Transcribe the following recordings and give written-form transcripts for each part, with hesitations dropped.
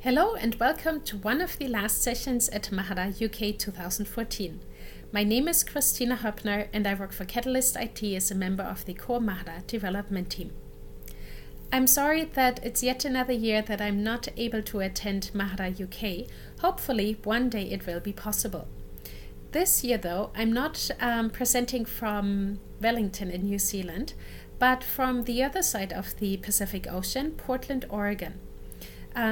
Hello and welcome to one of the last sessions at MaharaUK 2014. My name is Kristina Hoeppner and I work for Catalyst IT as a member of the core Mahara development team. I'm sorry that it's yet another year that I'm not able to attend MaharaUK. Hopefully one day it will be possible. This year though, I'm not presenting from Wellington in New Zealand, but from the other side of the Pacific Ocean, Portland, Oregon.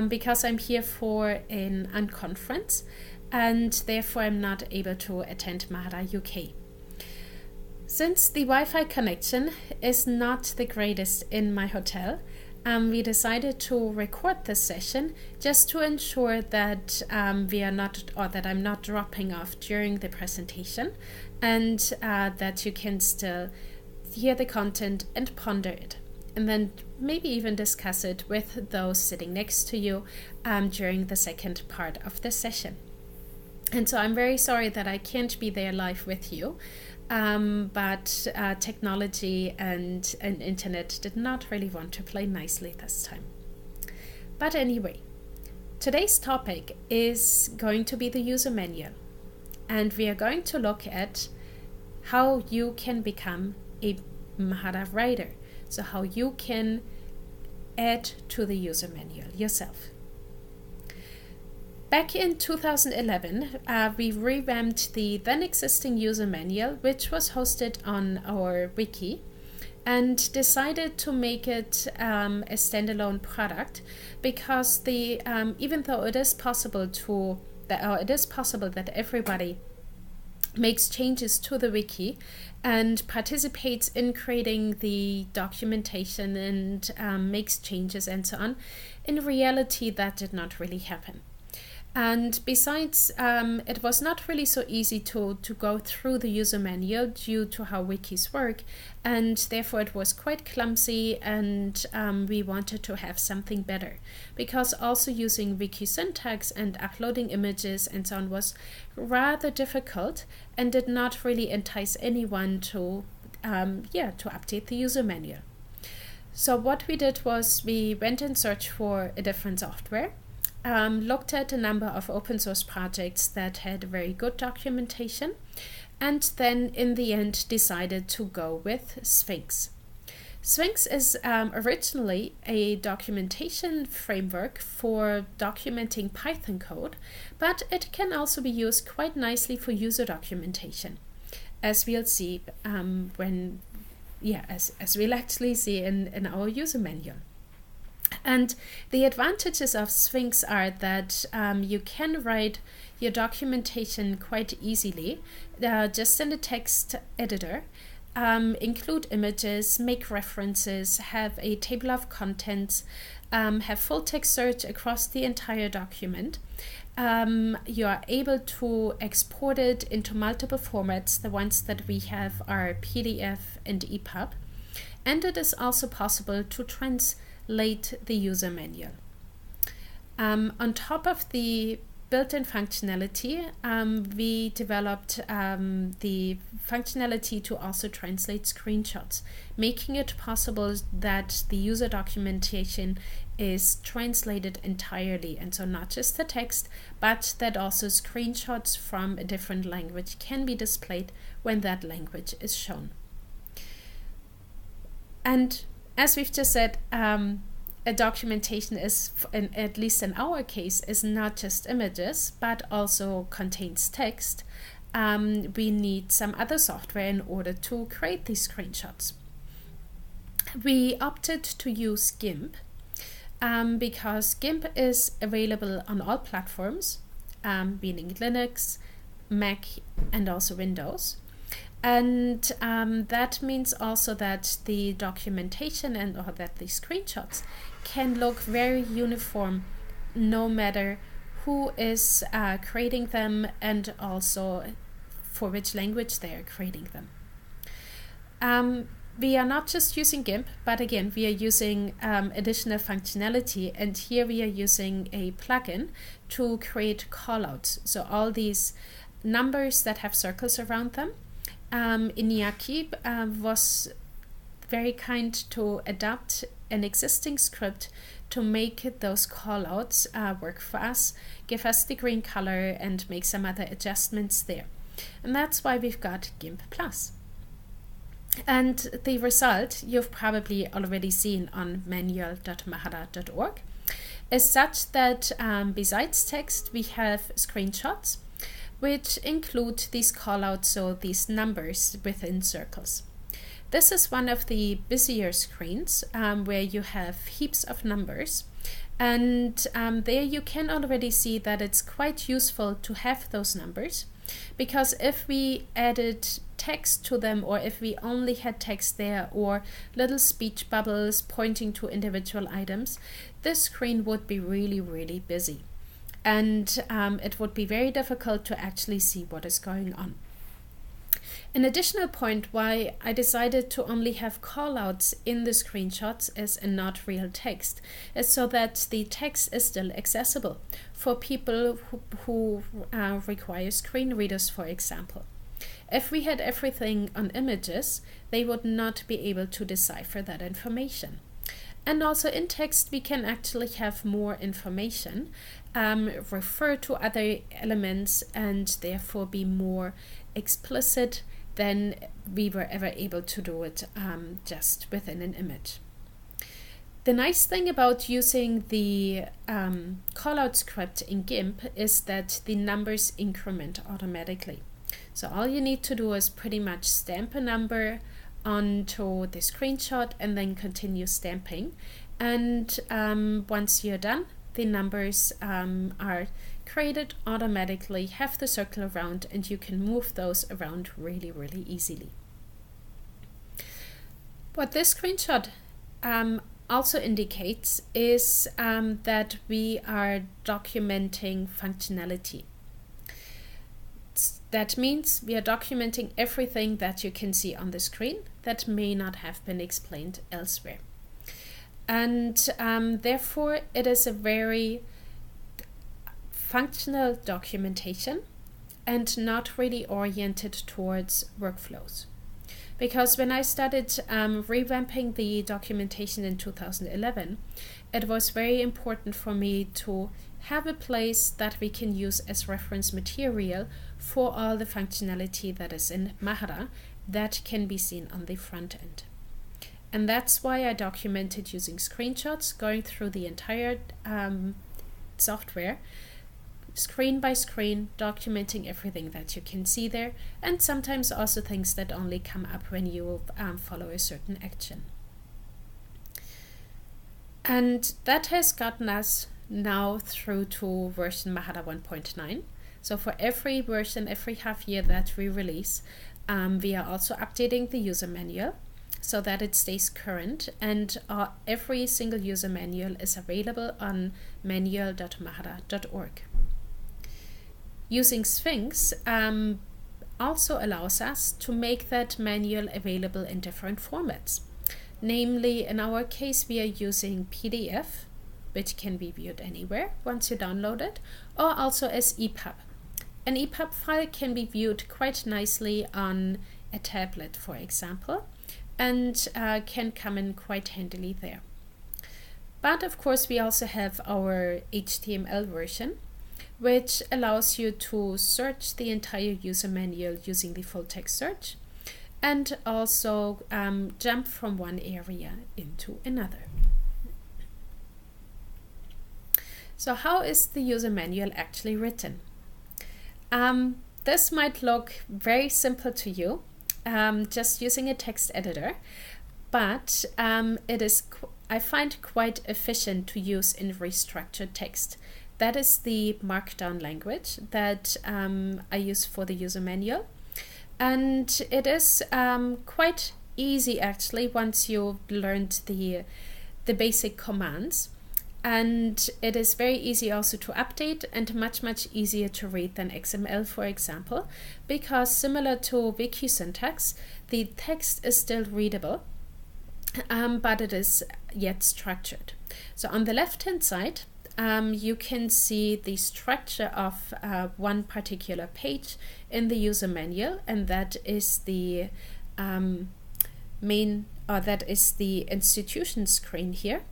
Because I'm here for an unconference and therefore I'm not able to attend MaharaUK. Since the Wi-Fi connection is not the greatest in my hotel, we decided to record this session just to ensure that that I'm not dropping off during the presentation and that you can still hear the content and ponder it. And then maybe even discuss it with those sitting next to you during the second part of the session. And so I'm very sorry that I can't be there live with you, but technology and internet did not really want to play nicely this time. But anyway, today's topic is going to be the user manual. And we are going to look at how you can become a Mahara writer. So how you can add to the user manual yourself. Back in 2011, we revamped the then existing user manual, which was hosted on our wiki, and decided to make it a standalone product because even though it is possible that everybody makes changes to the wiki and participates in creating the documentation and makes changes and so on, in reality that did not really happen. And besides, it was not really so easy to go through the user manual due to how wikis work, and therefore it was quite clumsy, and we wanted to have something better, because also using wiki syntax and uploading images and so on was rather difficult and did not really entice anyone to update the user manual. So what we did was we went and searched for a different software. Looked at a number of open source projects that had very good documentation, and then in the end decided to go with Sphinx. Sphinx is originally a documentation framework for documenting Python code, but it can also be used quite nicely for user documentation, as we'll see as we'll actually see in our user manual. And the advantages of Sphinx are that you can write your documentation quite easily, just in the text editor, include images, make references, have a table of contents, have full text search across the entire document. You are able to export it into multiple formats. The ones that we have are PDF and EPUB. And it is also possible to translate the user manual. On top of the built-in functionality, we developed the functionality to also translate screenshots, making it possible that the user documentation is translated entirely, and so not just the text, but that also screenshots from a different language can be displayed when that language is shown. And as we've just said, a documentation is, at least in our case, is not just images, but also contains text. We need some other software in order to create these screenshots. We opted to use GIMP because GIMP is available on all platforms, meaning Linux, Mac, and also Windows. And that means also that the documentation or that the screenshots can look very uniform no matter who is creating them and also for which language they are creating them. We are not just using GIMP, but again, we are using additional functionality, and here we are using a plugin to create callouts. So all these numbers that have circles around them, Iñaki was very kind to adapt an existing script to make those callouts work for us, give us the green color, and make some other adjustments there. And that's why we've got GIMP Plus. And the result you've probably already seen on manual.mahara.org is such that besides text, we have screenshots, which include these callouts, so these numbers within circles. This is one of the busier screens where you have heaps of numbers, and there you can already see that it's quite useful to have those numbers, because if we added text to them, or if we only had text there or little speech bubbles pointing to individual items, this screen would be really, really busy, and it would be very difficult to actually see what is going on. An additional point why I decided to only have callouts in the screenshots as and not real text is so that the text is still accessible for people who require screen readers, for example. If we had everything on images, they would not be able to decipher that information. And also in text, we can actually have more information, refer to other elements, and therefore be more explicit than we were ever able to do it just within an image. The nice thing about using the callout script in GIMP is that the numbers increment automatically. So all you need to do is pretty much stamp a number onto the screenshot and then continue stamping. And once you're done, the numbers are created automatically, have the circle around, and you can move those around really, really easily. What this screenshot also indicates is that we are documenting functionality. That means we are documenting everything that you can see on the screen that may not have been explained elsewhere. And therefore, it is a very functional documentation and not really oriented towards workflows. Because when I started revamping the documentation in 2011, it was very important for me to have a place that we can use as reference material for all the functionality that is in Mahara that can be seen on the front end. And that's why I documented using screenshots, going through the entire software, screen by screen, documenting everything that you can see there, and sometimes also things that only come up when you follow a certain action. And that has gotten us now through to version Mahara 1.9. So for every version, every half year that we release, we are also updating the user manual so that it stays current, and every single user manual is available on manual.mahara.org. Using Sphinx also allows us to make that manual available in different formats. Namely, in our case, we are using PDF, which can be viewed anywhere once you download it, or also as EPUB. An EPUB file can be viewed quite nicely on a tablet, for example, and can come in quite handily there. But of course, we also have our HTML version, which allows you to search the entire user manual using the full text search, and also jump from one area into another. So how is the user manual actually written? This might look very simple to you, just using a text editor, but it is, I find, quite efficient to use in restructured text. That is the Markdown language that I use for the user manual. And it is quite easy, actually, once you've learned the basic commands. And it is very easy also to update and much, much easier to read than XML, for example, because similar to Wiki syntax, the text is still readable, but it is yet structured. So on the left-hand side, you can see the structure of one particular page in the user manual, and that is the that is the institution screen here.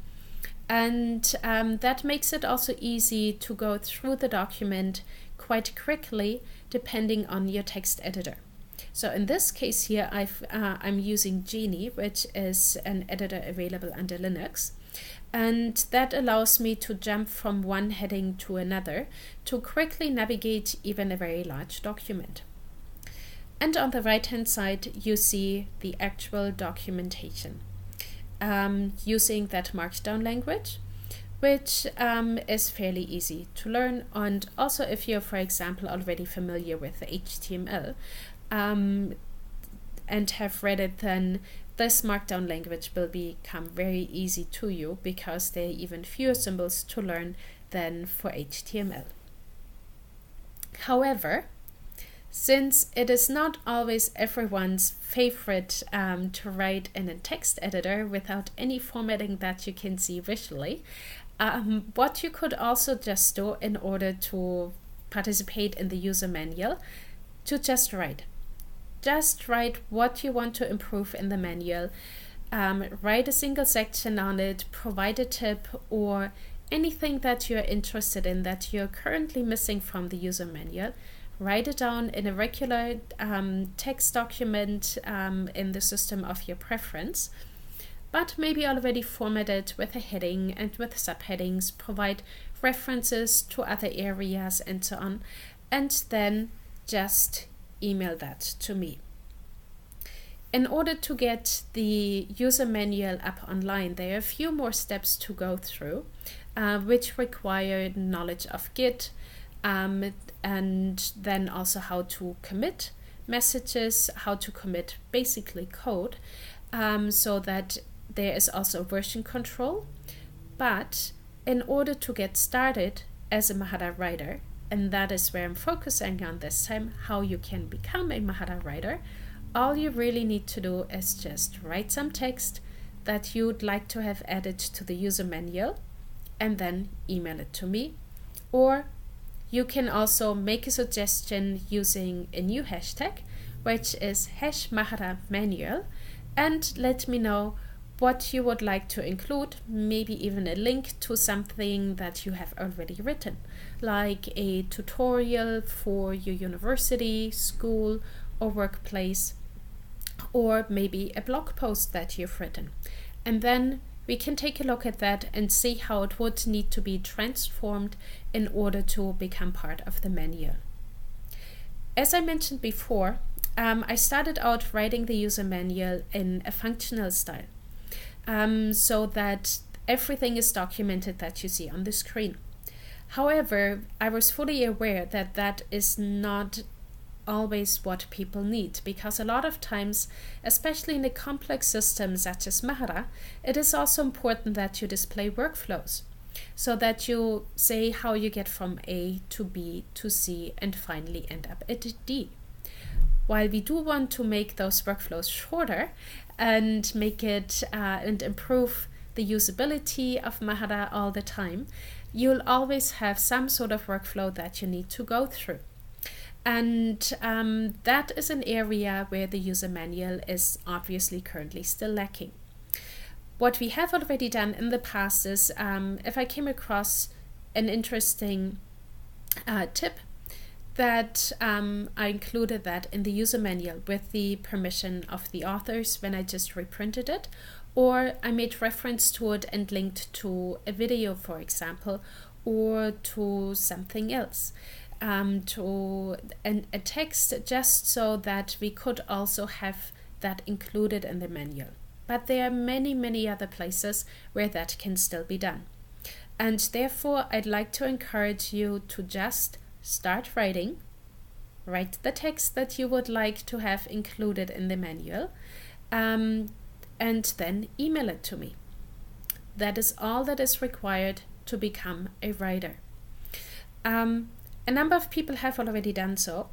And that makes it also easy to go through the document quite quickly depending on your text editor. So in this case here, I'm using Genie, which is an editor available under Linux. And that allows me to jump from one heading to another to quickly navigate even a very large document. And on the right-hand side, you see the actual documentation using that markdown language, which is fairly easy to learn. And also if you're, for example, already familiar with HTML and have read it, then this markdown language will become very easy to you because there are even fewer symbols to learn than for HTML. However, since it is not always everyone's favorite to write in a text editor without any formatting that you can see visually, what you could also just do in order to participate in the user manual, to just write. Just write what you want to improve in the manual. Write a single section on it, provide a tip, or anything that you're interested in that you're currently missing from the user manual. Write it down in a regular text document in the system of your preference, but maybe already format it with a heading and with subheadings, provide references to other areas and so on, and then just email that to me. In order to get the user manual up online, there are a few more steps to go through, which require knowledge of Git, and then also how to commit messages, how to commit basically code, so that there is also version control. But in order to get started as a Mahara writer, and that is where I'm focusing on this time, how you can become a Mahara writer, all you really need to do is just write some text that you'd like to have added to the user manual and then email it to me. Or you can also make a suggestion using a new hashtag, which is #maharamanual, and let me know what you would like to include, maybe even a link to something that you have already written, like a tutorial for your university, school, or workplace, or maybe a blog post that you've written. And then we can take a look at that and see how it would need to be transformed in order to become part of the manual. As I mentioned before, I started out writing the user manual in a functional style, so that everything is documented that you see on the screen. However, I was fully aware that that is not always what people need, because a lot of times, especially in a complex system such as Mahara, it is also important that you display workflows, so that you say how you get from A to B to C and finally end up at D. While we do want to make those workflows shorter and make it and improve the usability of Mahara all the time, you'll always have some sort of workflow that you need to go through. And that is an area where the user manual is obviously currently still lacking. What we have already done in the past is, if I came across an interesting tip, that I included that in the user manual with the permission of the authors when I just reprinted it, or I made reference to it and linked to a video, for example, or to something else. To a text, just so that we could also have that included in the manual. But there are many, many other places where that can still be done. And therefore, I'd like to encourage you to just start writing, write the text that you would like to have included in the manual, and then email it to me. That is all that is required to become a writer. A number of people have already done so.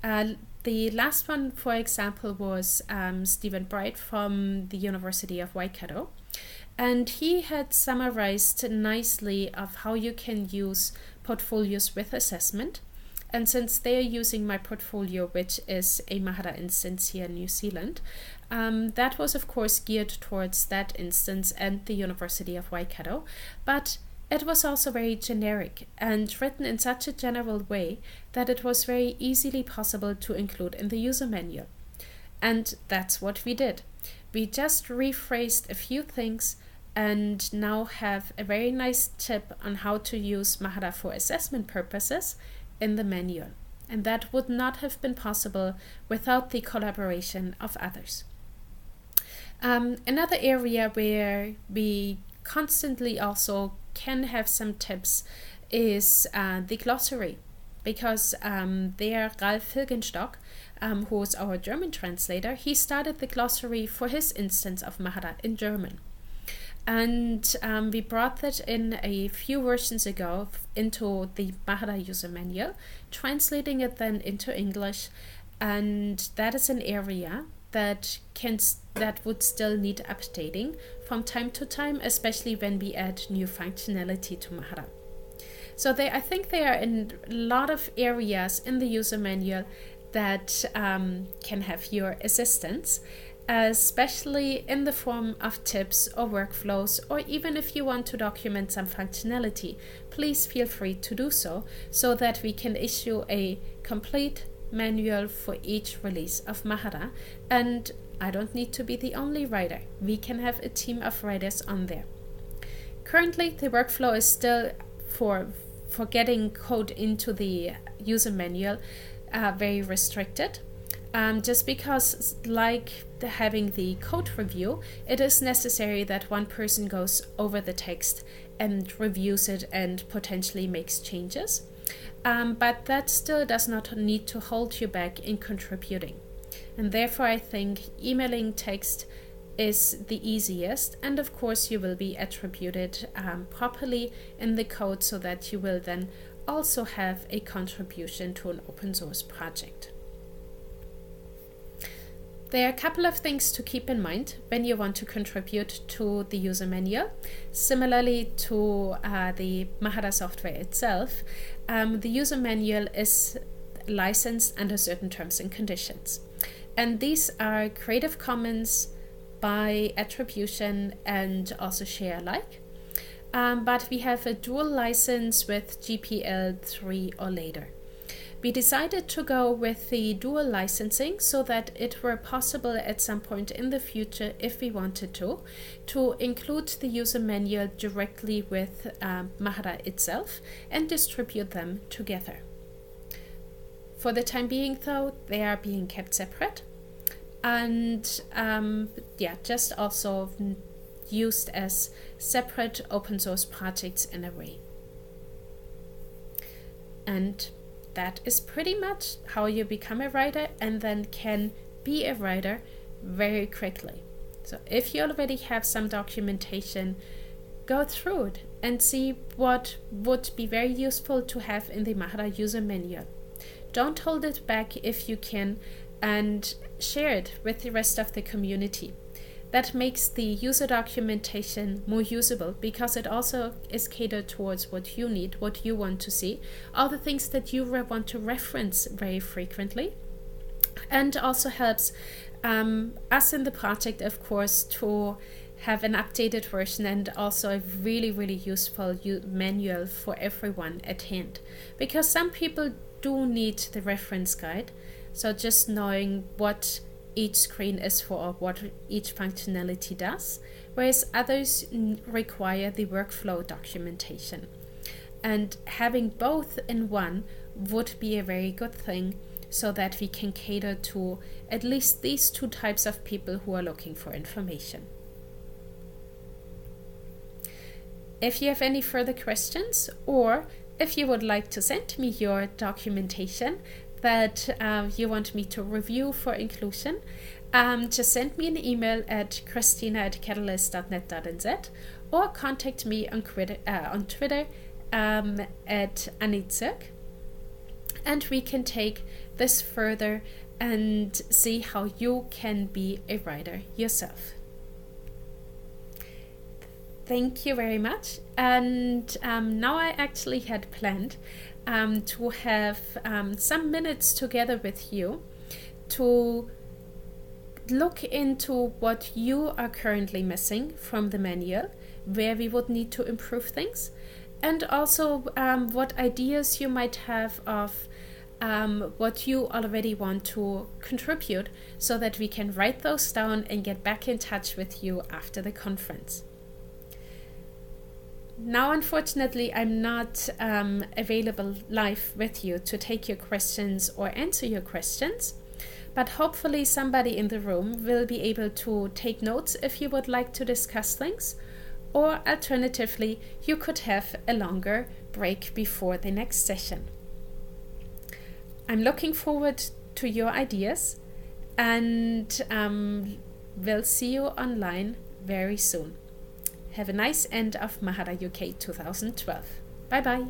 The last one, for example, was Stephen Bright from the University of Waikato. And he had summarized nicely of how you can use portfolios with assessment And since they are using my portfolio, which is a Mahara instance here in New Zealand, that was of course geared towards that instance and the University of Waikato, but it was also very generic and written in such a general way that it was very easily possible to include in the user manual. And that's what we did. We just rephrased a few things and now have a very nice tip on how to use Mahara for assessment purposes in the manual. And that would not have been possible without the collaboration of others. Another area where we constantly also can have some tips is the glossary, because there Ralf Hilgenstock, who is our German translator, he started the glossary for his instance of Mahara in German. And we brought that in a few versions ago into the Mahara user manual, translating it then into English, and that is an area that would still need updating from time to time, especially when we add new functionality to Mahara. So I think they are in a lot of areas in the user manual that can have your assistance, especially in the form of tips or workflows, or even if you want to document some functionality, please feel free to do so that we can issue a complete manual for each release of Mahara. And I don't need to be the only writer. We can have a team of writers on there. Currently, the workflow is still for getting code into the user manual very restricted. Just because, like having the code review, it is necessary that one person goes over the text and reviews it and potentially makes changes. But that still does not need to hold you back in contributing. And therefore, I think emailing text is the easiest. And of course, you will be attributed properly in the code so that you will then also have a contribution to an open source project. There are a couple of things to keep in mind when you want to contribute to the user manual. Similarly to the Mahara software itself, the user manual is licensed under certain terms and conditions. And these are Creative Commons by attribution and also share alike. But we have a dual license with GPL 3 or later. We decided to go with the dual licensing so that it were possible at some point in the future, if we wanted to include the user manual directly with Mahara itself and distribute them together. For the time being, though, they are being kept separate and just also used as separate open source projects in a way. And that is pretty much how you become a writer and then can be a writer very quickly. So if you already have some documentation, go through it and see what would be very useful to have in the Mahara user manual. Don't hold it back if you can, and share it with the rest of the community. That makes the user documentation more usable because it also is catered towards what you need, what you want to see, all the things that you want to reference very frequently, and also helps us in the project, of course, to have an updated version and also a really, really useful manual for everyone at hand. Because some people do need the reference guide, so just knowing what each screen is for or what each functionality does, whereas others require the workflow documentation. And having both in one would be a very good thing so that we can cater to at least these two types of people who are looking for information. If you have any further questions, or if you would like to send me your documentation that you want me to review for inclusion, just send me an email at kristina@catalyst.net.nz or contact me on Twitter at anitzuk, and we can take this further and see how you can be a writer yourself. Thank you very much. And now I actually had planned to have some minutes together with you to look into what you are currently missing from the manual, where we would need to improve things, and also what ideas you might have of what you already want to contribute, so that we can write those down and get back in touch with you after the conference. Now, unfortunately, I'm not available live with you to take your questions or answer your questions, but hopefully somebody in the room will be able to take notes if you would like to discuss things, or alternatively, you could have a longer break before the next session. I'm looking forward to your ideas, and we'll see you online very soon. Have a nice end of MaharaUK 2012. Bye bye.